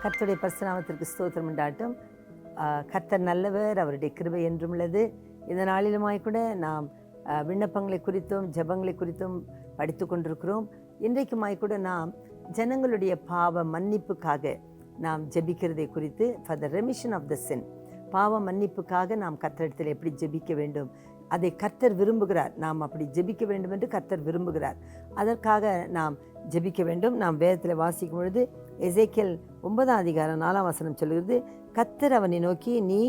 கர்த்தருடைய பரிசுநாமத்திற்கு ஸ்தோத்திரம் உண்டாட்டும். கர்த்தர் நல்லவர், அவருடைய கிருபை என்றும் உள்ளது. இந்த நாளிலுமாய் கூட நாம் விண்ணப்பங்களை குறித்தும் ஜெபங்களை குறித்தும் படித்து கொண்டிருக்கிறோம். இன்றைக்குமாய் கூட நாம் ஜனங்களுடைய பாவ மன்னிப்புக்காக நாம் ஜெபிக்கிறதை குறித்து, for the remission of the sin, பாவ மன்னிப்புக்காக நாம் கர்த்தரிடத்தில் எப்படி ஜெபிக்க வேண்டும், அதை கர்த்தர் விரும்புகிறார். நாம் அப்படி ஜெபிக்க வேண்டும் என்று கர்த்தர் விரும்புகிறார். அதற்காக நாம் ஜெபிக்க வேண்டும். நாம் வேதத்தில் வாசிக்கும் பொழுது எசேக்கியேல் 9:4 சொல்கிறது, கர்த்தர் அவனை நோக்கி, நீ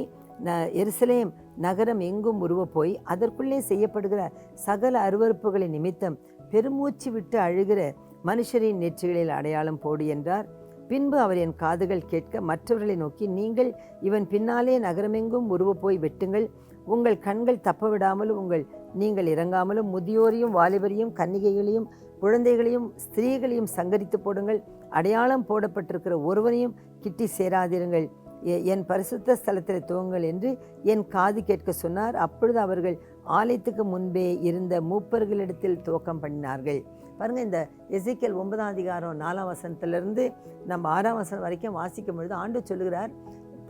எருசலேம் நகரம் எங்கும் உருவப்போய் அதற்குள்ளே செய்யப்படுகிற சகல அருவருப்புகளின் நிமித்தம் பெருமூச்சு விட்டு அழுகிற மனுஷரின் நெற்றிகளில் அடையாளம் போடு என்றார். பின்பு அவர் என் காதுகள் கேட்க மற்றவர்களை நோக்கி, நீங்கள் இவன் பின்னாலே நகரமெங்கும் உருவப்போய் வெட்டுங்கள், உங்கள் கண்கள் தப்ப விடாமலும் நீங்கள் இறங்காமலும் முதியோரையும் வாலிபரையும் கன்னிகைகளையும் குழந்தைகளையும் ஸ்திரீகளையும் சங்கரித்து போடுங்கள், அடையாளம் போடப்பட்டிருக்கிற ஒருவனையும் கிட்டி சேராதிருங்கள், என் பரிசுத்த ஸ்தலத்தில் துவங்குங்கள் என்று என் காது கேட்க சொன்னார். அப்பொழுது அவர்கள் ஆலயத்துக்கு முன்பே இருந்த மூப்பர்களிடத்தில் துவக்கம் பண்ணினார்கள். பாருங்கள், இந்த எசேக்கியேல் 9:4 நம்ம 6 வரைக்கும் வாசிக்கும் பொழுது ஆண்டவர் சொல்லுகிறார்,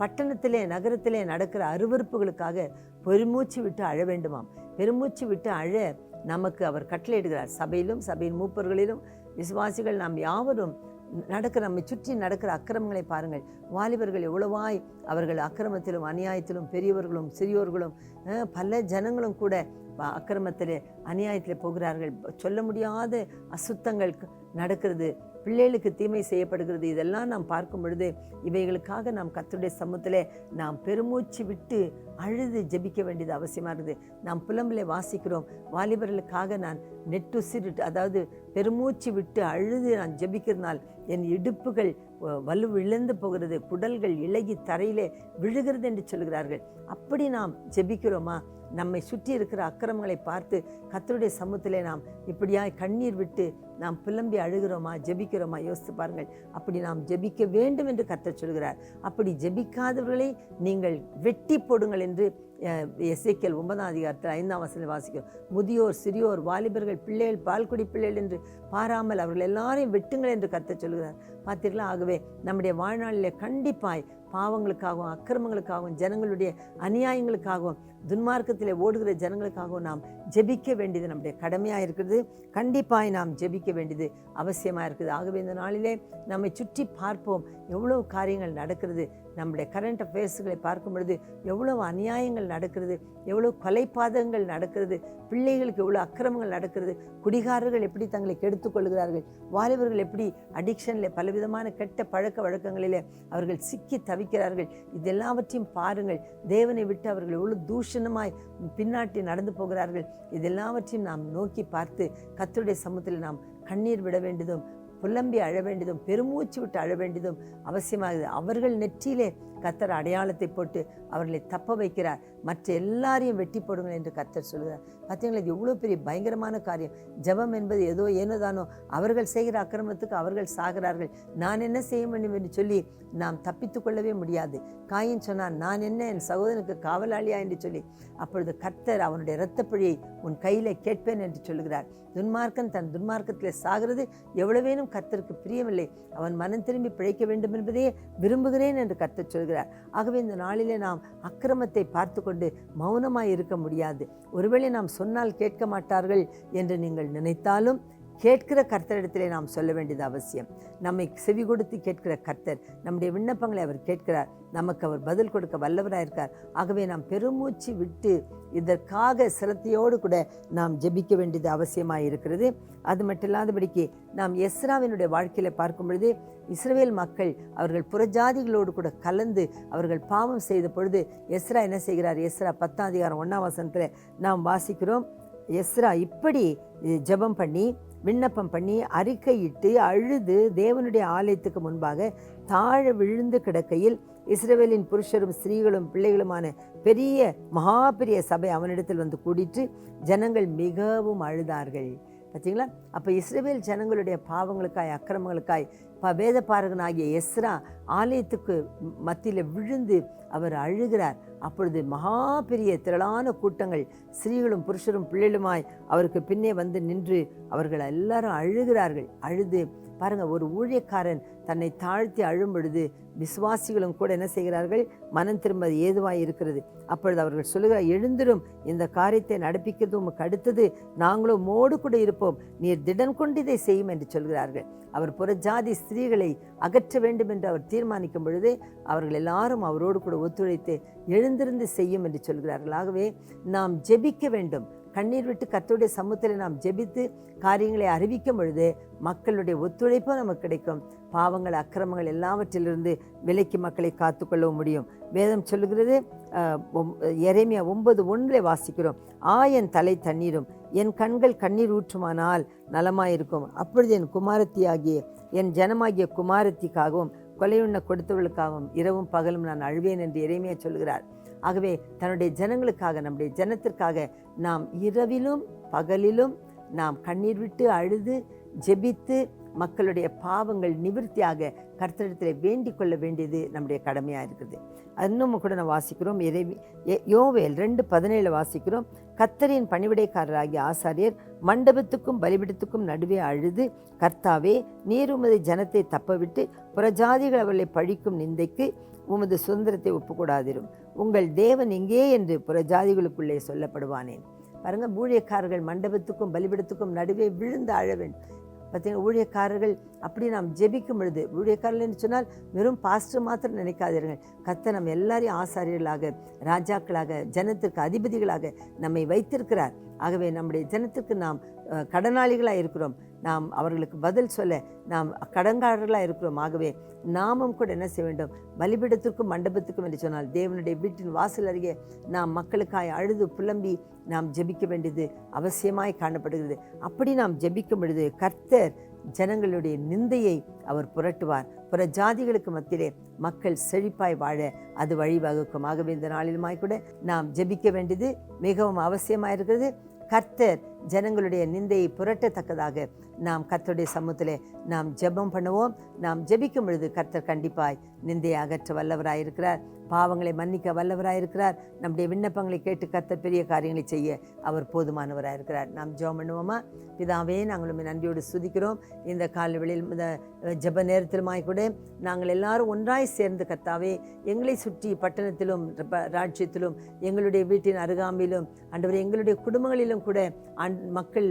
பட்டணத்திலே நகரத்திலே நடக்கிற அருவருப்புகளுக்காக பெருமூச்சு விட்டு அழ வேண்டுமாம். பெருமூச்சு விட்டு அழ நமக்கு அவர் கட்டளையிடுகிறார். சபையிலும் சபையின் மூப்பர்களிலும் விசுவாசிகள் நாம் யாவரும் நம்மை சுற்றி நடக்கிற அக்கிரமங்களை பாருங்கள். வாலிபர்கள் எவ்வளவாய் அவர்கள் அக்கிரமத்திலும் அநியாயத்திலும், பெரியவர்களும் சிறியோர்களும் பல ஜனங்களும் கூட அக்கிரமத்தில் அநியாயத்தில் போகிறார்கள். சொல்ல முடியாத அசுத்தங்கள் நடக்கிறது, பிள்ளைகளுக்கு தீமை செய்யப்படுகிறது. இதெல்லாம் நாம் பார்க்கும் பொழுது இவைகளுக்காக நாம் கர்த்தருடைய சமூகத்தில் நாம் பெருமூச்சு விட்டு அழுது ஜெபிக்க வேண்டியது அவசியமாக இருக்குது. நாம் புலம்பிலே வாசிக்கிறோம், வாலிபர்களுக்காக நான் நெட்டுசிரிட்டு, அதாவது பெருமூச்சு விட்டு அழுது நான் ஜெபிக்கிறதுனால் என் இடுப்புகள் வலுவிழந்து போகிறது, குடல்கள் இளகி தரையிலே விழுகிறது என்று சொல்கிறார்கள். அப்படி நாம் ஜெபிக்கிறோமா? நம்மை சுற்றி இருக்கிற அக்கிரமங்களை பார்த்து கர்த்தருடைய சமூகத்திலே நாம் இப்படியாய் கண்ணீர் விட்டு நாம் புலம்பி அழுகிறோமா, ஜெபிக்கிறோமா? யோசித்து பாருங்கள். அப்படி நாம் ஜெபிக்க வேண்டும் என்று கர்த்தர் சொல்கிறார். அப்படி ஜெபிக்காதவர்களை நீங்கள் வெட்டி போடுங்கள் என்று எசேக்கியேல் 9:5 வாசிக்கிறோம். முதியோர் சிறியோர் வாலிபர்கள் பிள்ளைகள் பால்குடி பிள்ளைகள் என்று பாராமல் அவர்கள் எல்லாரையும் வெட்டுங்கள் என்று கர்த்தர் சொல்கிறார். பார்த்தீர்களா? ஆகவே நம்முடைய வாழ்நாளில் கண்டிப்பாய் பாவங்களுக்காகவும் அக்கிரமங்களுக்காகவும் ஜனங்களுடைய அநியாயங்களுக்காகவும் துன்மார்க்கத்தில் ஓடுகிற ஜனங்களுக்காகவும் நாம் ஜெபிக்க வேண்டியது நம்முடைய கடமையாக இருக்கிறது. கண்டிப்பாய் நாம் ஜெபிக்க வேண்டியது அவசியமாக இருக்குது. ஆகவே இந்த நாளிலே நம்மை சுற்றி பார்ப்போம், எவ்வளவு காரியங்கள் நடக்கிறது. நம்முடைய கரண்ட் அஃபேர்ஸுகளை பார்க்கும் பொழுது எவ்வளவு அநியாயங்கள் நடக்கிறது, எவ்வளவு கொலைபாதகங்கள் நடக்கிறது, பிள்ளைகளுக்கு எவ்வளோ அக்கிரமங்கள் நடக்கிறது, குடிகாரர்கள் எப்படி தங்களை கெடுத்துக் கொள்கிறார்கள், வாலிபர்கள் எப்படி அடிக்ஷனில் பலவிதமான கெட்ட பழக்க வழக்கங்களிலே அவர்கள் சிக்கி தவிக்கிறார்கள். இதெல்லாவற்றையும் பாருங்கள். தேவனை விட்டு அவர்கள் எவ்வளோ தூஷணமாய் பின்னாட்டி நடந்து போகிறார்கள். இதெல்லாவற்றையும் நாம் நோக்கி பார்த்து கர்த்தருடைய சமூகத்தில் நாம் கண்ணீர் விட வேண்டியதும் புலம்பி அழ வேண்டியதும் பெருமூச்சு விட்டு அழ வேண்டியதும் அவசியமாகுது. அவர்கள் நெற்றியிலே கர்த்தர் அடையாளத்தை போட்டு அவர்களை தப்ப வைக்கிறார். மற்ற எல்லாரையும் வெட்டி போடுங்கள் என்று கர்த்தர் சொல்கிறார். பார்த்தீங்களா? இது எவ்வளோ பெரிய பயங்கரமான காரியம். ஜெபம் என்பது ஏனோதானோ அவர்கள் செய்கிற அக்கிரமத்துக்கு அவர்கள் சாகிறார்கள், நான் என்ன செய்ய வேண்டும் என்று சொல்லி நாம் தப்பித்து கொள்ளவே முடியாது. காயின் சொன்னான், நான் என்ன என் சகோதரனுக்கு காவலாளியா என்று சொல்லி. அப்பொழுது கர்த்தர் அவனுடைய இரத்தப்பழியை உன் கையில் கேட்பேன் என்று சொல்கிறார். துன்மார்க்கன் தன் துன்மார்க்கத்தில் சாகிறது எவ்வளவேனும் கர்த்தருக்கு பிரியமில்லை, அவன் மனம் திரும்பி பிழைக்க வேண்டும் என்பதையே விரும்புகிறேன் என்று கர்த்தர் சொல்கிறார். ஆகவே இந்த நாளிலே நாம் அக்கிரமத்தை பார்த்து கொண்டு மௌனமாய் இருக்க முடியாது. ஒருவேளை நாம் சொன்னால் கேட்க மாட்டார்கள் என்று நீங்கள் நினைத்தாலும் கேட்கிற கர்த்தரிடத்திலே நாம் சொல்ல வேண்டியது அவசியம். நம்மை செவி கொடுத்து கேட்கிற கர்த்தர் நம்முடைய விண்ணப்பங்களை அவர் கேட்கிறார். நமக்கு அவர் பதில் கொடுக்க வல்லவராயிருக்கார். ஆகவே நாம் பெருமூச்சு விட்டு இதற்காக சிரத்தையோடு கூட நாம் ஜெபிக்க வேண்டியது அவசியமாக இருக்கிறது. அது மட்டும் இல்லாதபடிக்கு நாம் எஸ்ராவினுடைய வாழ்க்கையில் பார்க்கும் பொழுது இஸ்ரவேல் மக்கள் அவர்கள் புறஜாதிகளோடு கூட கலந்து அவர்கள் பாவம் செய்த பொழுது எஸ்ரா என்ன செய்கிறார்? எஸ்ரா 10:1 நாம் வாசிக்கிறோம். எஸ்ரா இப்படி ஜெபம் பண்ணி விண்ணப்பம் பண்ணி அறிக்கையிட்டு அழுது தேவனுடைய ஆலயத்துக்கு முன்பாக தாழ விழுந்து கிடக்கையில் இஸ்ரவேலின் புருஷரும் ஸ்திரீகளும் பிள்ளைகளுமான பெரிய மகா பெரிய சபை அவனிடத்தில் வந்து கூடிட்டு ஜனங்கள் மிகவும் அழுதார்கள். பார்த்தீங்களா? அப்போ இஸ்ரவேல் ஜனங்களுடைய பாவங்களுக்காய் அக்கிரமங்களுக்காய் வேத பாரகனாகிய எஸ்ரா ஆலயத்துக்கு மத்தியில் விழுந்து அவர் அழுகிறார். அப்பொழுது மகா பெரிய திரளான கூட்டங்கள் ஸ்திரீகளும் புருஷரும் பிள்ளைகளுமாய் அவருக்கு பின்னே வந்து நின்று அவர்கள் எல்லாரும் அழுகிறார்கள். அழுது பாருங்க, ஒரு ஊழியக்காரன் தன்னை தாழ்த்தி அழும் பொழுது விசுவாசிகளும் கூட என்ன செய்கிறார்கள்? மனம் திரும்ப ஏதுவாய் இருக்கிறது. அப்பொழுது அவர்கள் சொல்லுகிறார், எழுந்திரும், இந்த காரியத்தை நடப்பிக்கிறது உமக்கு அடுத்தது, நாங்களும் உம்மோடு கூட இருப்போம், நீர் திடன் கொண்டு இதை செய்யும் என்று சொல்கிறார்கள். அவர் புறஜாதி ஸ்திரீகளை அகற்ற வேண்டும் என்று அவர் தீர்மானிக்கும் பொழுது அவர்கள் எல்லாரும் அவரோடு கூட ஒத்துழைத்து எழுந்திருந்து செய்யும் என்று சொல்கிறார்கள். ஆகவே நாம் ஜெபிக்க வேண்டும். கண்ணீர் விட்டு கர்த்தருடைய சமூகத்தில் நாம் ஜெபித்து காரியங்களை அறிவிக்கும் பொழுது மக்களுடைய ஒத்துழைப்பும் நமக்கு கிடைக்கும். பாவங்கள், அக்கிரமங்கள் எல்லாவற்றிலிருந்து விலக்கி மக்களை காத்துக்கொள்ள முடியும். வேதம் சொல்லுகிறது, எரேமியா 9:1 வாசிக்கிறோம், என் தலை தண்ணீரும் என் கண்கள் கண்ணீர் ஊற்றுமானால் நலமாயிருக்கும், அப்பொழுது என் குமாரத்தியாகிய என் ஜனமாகிய குமாரத்திக்காகவும் கொலையுண்ண கொடுத்தவர்களுக்காகவும் இரவும் பகலும் நான் அழுவேன் என்று எரேமியா சொல்கிறார். ஆகவே தன்னுடைய ஜனங்களுக்காக, நம்முடைய ஜனத்திற்காக நாம் இரவிலும் பகலிலும் நாம் கண்ணீர் விட்டு அழுது ஜெபித்து மக்களுடைய பாவங்கள் நிவர்த்தியாக கர்த்தரிடத்தில் வேண்டிக் கொள்ள வேண்டியது நம்முடைய கடமையாக இருக்குது. இன்னும் கூட நான் வாசிக்கிறோம், யோவேல் 2:17 வாசிக்கிறோம், கர்த்தரின் பணிவிடைக்காரராகிய ஆசாரியர் மண்டபத்துக்கும் பலிபீடத்துக்கும் நடுவே அழுது, கர்த்தாவே, நீர் உமது ஜனத்தை தப்பவிட்டு புறஜாதிகள் அவர்களை பழிக்கும் நிந்தைக்கு உமது சுதந்திரத்தை ஒப்புக்கூடாதிரும், உங்கள் தேவன் எங்கே என்று புறஜாதிகளுக்குள்ளே சொல்லப்படுவானேன். பாருங்க, ஊழியக்காரர்கள் மண்டபத்துக்கும் பலிபீடத்துக்கும் நடுவே விழுந்து அழ வேண்டும். பார்த்தீங்கன்னா, ஊழியக்காரர்கள் அப்படி நாம் ஜெபிக்கும் பொழுது, ஊழியக்காரர்கள் என்று சொன்னால் வெறும் பாஸ்டர் மாத்திரம் நினைக்காதீர்கள். கர்த்தர் நம்ம எல்லாரையும் ஆசாரியர்களாக, ராஜாக்களாக, ஜனத்திற்கு அதிபதிகளாக நம்மை வைத்திருக்கிறார். ஆகவே நம்முடைய ஜனத்துக்கு நாம் கடனாளிகளாக இருக்கிறோம். நாம் அவர்களுக்கு பதில் சொல்ல நாம் கடன்காரர்களாக இருக்கிறோம். ஆகவே நாமும் கூட என்ன செய்ய வேண்டும்? பலிபீடத்திற்கும் மண்டபத்துக்கும் என்று சொன்னால் தேவனுடைய வீட்டின் வாசல் அருகே நாம் மக்களுக்காய் அழுது புலம்பி நாம் ஜெபிக்க வேண்டியது அவசியமாய் காணப்படுகிறது. அப்படி நாம் ஜெபிக்கும் பொழுது கர்த்தர் ஜனங்களுடைய நிந்தையை அவர் புரட்டுவார். புற ஜாதிகளுக்கு மத்தியிலே மக்கள் செழிப்பாய் வாழ அது வழிவகுக்கும். ஆகவே இந்த நாளிலுமாய் கூட நாம் ஜெபிக்க வேண்டியது மிகவும் அவசியமாக இருக்கிறது. கர்த்தர் ஜனங்களுடைய நிந்தையை புரட்டத்தக்கதாக நாம் கர்த்தருடைய சமூகத்திலே நாம் ஜெபம் பண்ணுவோம். நாம் ஜெபிக்கும் பொழுது கர்த்தர் கண்டிப்பாய் நிந்தையை அகற்ற வல்லவராயிருக்கிறார், பாவங்களை மன்னிக்க வல்லவராயிருக்கிறார். நம்முடைய விண்ணப்பங்களை கேட்டு கர்த்தர் பெரிய காரியங்களை செய்ய அவர் போதுமானவராயிருக்கிறார். நாம் ஜெபம் பண்ணுவோமா? பிதாவே, நாங்களும் நன்றியோடு சுதிக்கிறோம். இந்த காலவெளியில் இந்த ஜெப நேரத்திலுமாய் கூட நாங்கள் எல்லாரும் ஒன்றாய் சேர்ந்து கர்த்தாவே, எங்களை சுற்றி பட்டணத்திலும் ராஜ்யத்திலும் எங்களுடைய வீட்டின் அருகாமையிலும் ஆண்டவரே எங்களுடைய குடும்பங்களிலும் கூட மக்கள்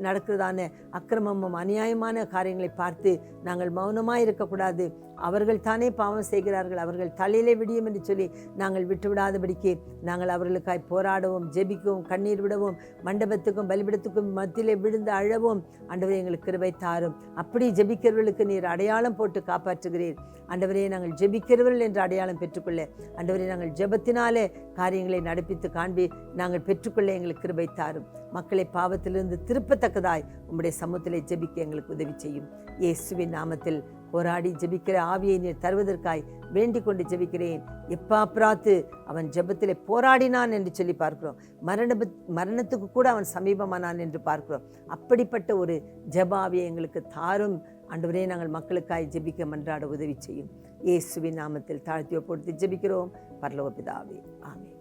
நடக்கிறதான அக்கிரமமும் அநியாயமான காரியங்களை பார்த்து நாங்கள் மௌனமாக இருக்கக்கூடாது. அவர்கள் தானே பாவம் செய்கிறார்கள், அவர்கள் தலையிலே விடியும் என்று சொல்லி நாங்கள் விட்டுவிடாதபடிக்கு நாங்கள் அவர்களுக்காய் போராடவும், ஜெபிக்கவும், கண்ணீர் விடவும், மண்டபத்துக்கும் பலிபீடத்துக்கும் மத்தியிலே விழுந்து அழவும் ஆண்டவரே எங்களுக்கு கிருபை தாரும். அப்படி ஜெபிக்கிறவர்களுக்கு நீர் அடையாளம் போட்டு காப்பாற்றுகிறீர். ஆண்டவரே, நாங்கள் ஜெபிக்கிறவர்கள் என்று அடையாளம் பெற்றுக்கொள்ள, ஆண்டவரே நாங்கள் ஜெபத்தினாலே காரியங்களை நடப்பித்து காண்பி நாங்கள் பெற்றுக்கொள்ள எங்களுக்கு கிருபை தாரும். மக்களை பாவத்திலிருந்து திருப்பத்தக்கதாய் உம்முடைய சமூகத்திலே ஜெபிக்க எங்களுக்கு உதவி செய்யும். இயேசுவின் நாமத்தில் போராடி ஜெபிக்கிற ஆவியை நீர் தருவதற்காய் வேண்டிக் கொண்டு ஜெபிக்கிறேன். எப்பாப்ராத்து அவன் ஜெபத்திலே போராடினான் என்று சொல்லி பார்க்கிறோம். மரணத்துக்கு கூட அவன் சமீபமானான் என்று பார்க்கிறோம். அப்படிப்பட்ட ஒரு ஜெப ஆவியை எங்களுக்கு தாரும் ஆண்டவரே. நாங்கள் மக்களுக்காய் ஜெபிக்க மன்றாட உதவி செய்யும். இயேசுவின் நாமத்தில் தாழ்த்தி ஒப்புடுத்தி ஜெபிக்கிறோம் பரலோக பிதாவே, ஆமென்.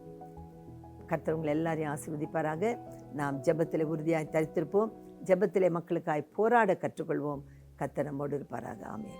கர்த்தர் உங்களை எல்லாரையும் ஆசீர்வதிப்பாராக. நாம் ஜெபத்திலே உறுதியாய் தரித்திருப்போம். ஜெபத்திலே மக்களுக்காய் போராட கற்றுக்கொள்வோம். கர்த்தர் நம்மோடு இருப்பாராக. ஆமென்.